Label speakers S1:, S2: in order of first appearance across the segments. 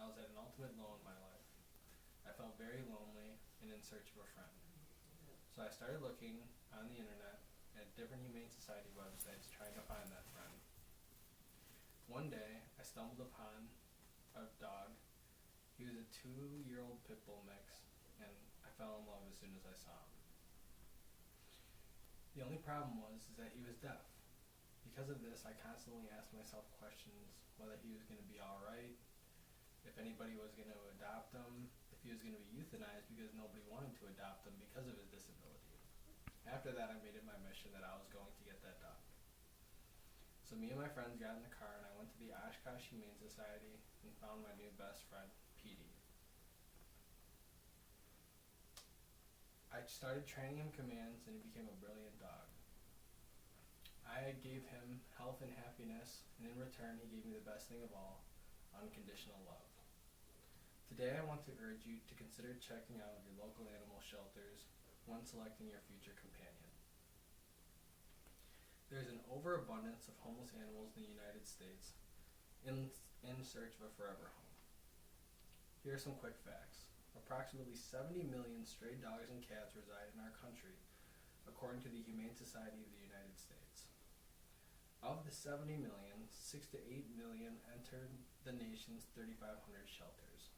S1: I was at an ultimate low in my life. I felt very lonely and in search of a friend. So I started looking on the internet at different Humane Society websites trying to find that friend. One day, I stumbled upon a dog. He was a 2-year-old pit bull mix, and I fell in love as soon as I saw him. The only problem was that he was deaf. Because of this, I constantly asked myself questions whether he was going to be alright, if anybody was going to adopt him, if he was going to be euthanized because nobody wanted to adopt him because of his disability. After that, I made it my mission that I was going to get that dog. So me and my friends got in the car and I went to the Oshkosh Humane Society and found my new best friend, Petey. I started training him commands and he became a brilliant dog. I gave him health and happiness, and in return he gave me the best thing of all, unconditional love. Today I want to urge you to consider checking out your local animal shelters when selecting your future companion. There is an overabundance of homeless animals in the United States in search of a forever home. Here are some quick facts. Approximately 70 million stray dogs and cats reside in our country, according to the Humane Society of the United States. Of the 70 million, 6 to 8 million enter the nation's 3,500 shelters.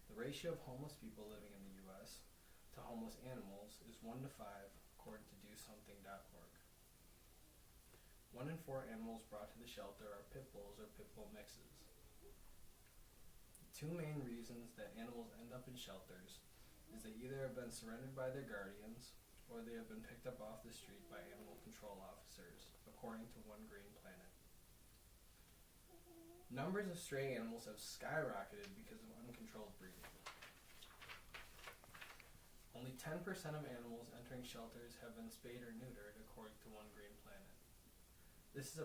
S1: The ratio of homeless people living in the U.S. to homeless animals is 1 to 5, according to DoSomething.org. 1 in 4 animals brought to the shelter are pit bulls or pit bull mixes. The two main reasons that animals end up in shelters is they either have been surrendered by their guardians or they have been picked up off the street by animal control officers, according to One Green Planet. Numbers of stray animals have skyrocketed because of uncontrolled breeding. Only 10% of animals entering shelters have been spayed or neutered, according to One Green Planet. This is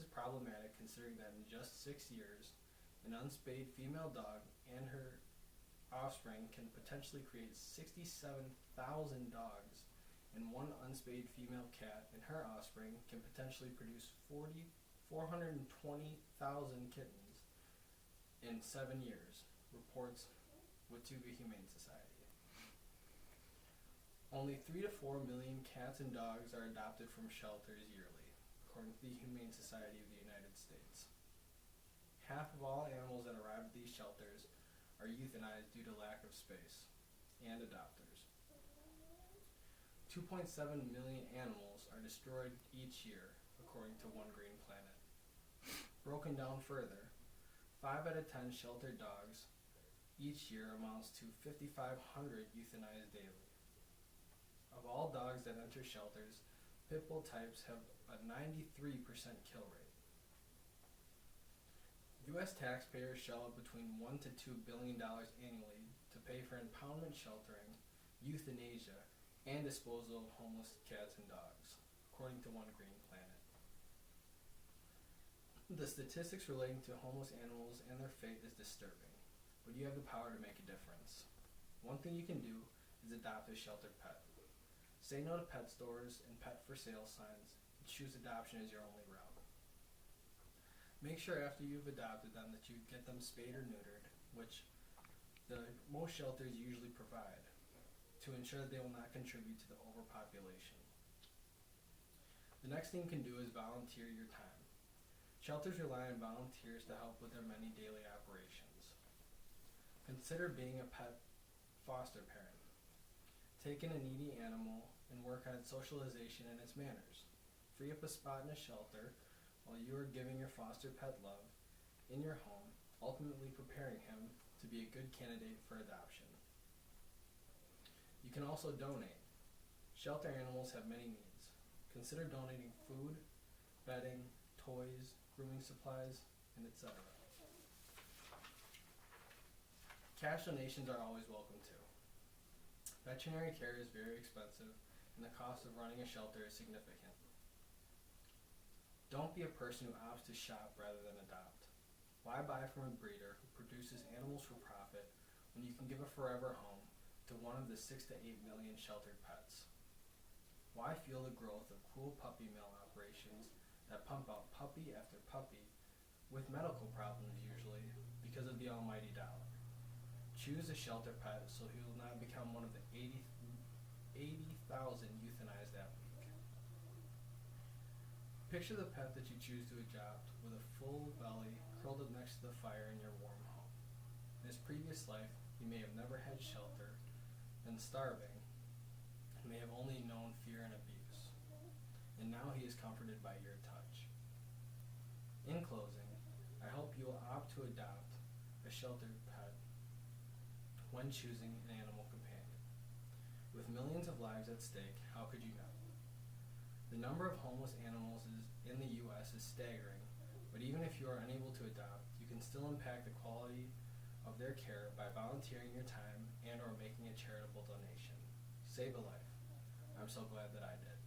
S1: problematic considering that in just 6 years, an unspayed female dog and her offspring can potentially create 67,000 dogs, and one unspayed female cat and her offspring can potentially produce 420,000 kittens in 7 years, reports Watuga Humane Society. Only 3 to 4 million cats and dogs are adopted from shelters yearly, according to the Humane Society of the United States. Half of all animals that arrive at these shelters are euthanized due to lack of space and adopters. 2.7 million animals are destroyed each year, according to One Green Planet. Broken down further, 5 out of 10 sheltered dogs each year amounts to 5,500 euthanized daily. Of all dogs that enter shelters, pit bull types have a 93% kill rate. U.S. taxpayers shell out between $1 to $2 billion annually to pay for impoundment sheltering, euthanasia, and disposal of homeless cats and dogs, according to One Green Planet. The statistics relating to homeless animals and their fate is disturbing, but you have the power to make a difference. One thing you can do is adopt a sheltered pet. Say no to pet stores and pet for sale signs and choose adoption as your only route. Make sure after you've adopted them that you get them spayed or neutered, which most shelters usually provide, to ensure that they will not contribute to the overpopulation. The next thing you can do is volunteer your time. Shelters rely on volunteers to help with their many daily operations. Consider being a pet foster parent. Take in a needy animal and work on its socialization and its manners. Free up a spot in a shelter while you are giving your foster pet love in your home, ultimately preparing him to be a good candidate for adoption. You can also donate. Shelter animals have many needs. Consider donating food, bedding, toys, grooming supplies, and etc. Cash donations are always welcome too. Veterinary care is very expensive, and the cost of running a shelter is significant. Don't be a person who opts to shop rather than adopt. Why buy from a breeder who produces animals for profit when you can give a forever home to one of the 6 to 8 million sheltered pets? Why fuel the growth of cruel puppy mill operations that pump out puppy after puppy with medical problems usually because of the almighty dollar. Choose a shelter pet so he will not become one of the 80,000 euthanized that week. Picture the pet that you choose to adopt with a full belly curled up next to the fire in your warm home. In his previous life, he may have never had shelter, been starving, and may have only known fear and abuse. And now he is comforted by your touch. In closing, I hope you will opt to adopt a sheltered pet when choosing an animal companion. With millions of lives at stake, how could you not? The number of homeless animals in the U.S. is staggering, but even if you are unable to adopt, you can still impact the quality of their care by volunteering your time and or making a charitable donation. Save a life. I'm so glad that I did.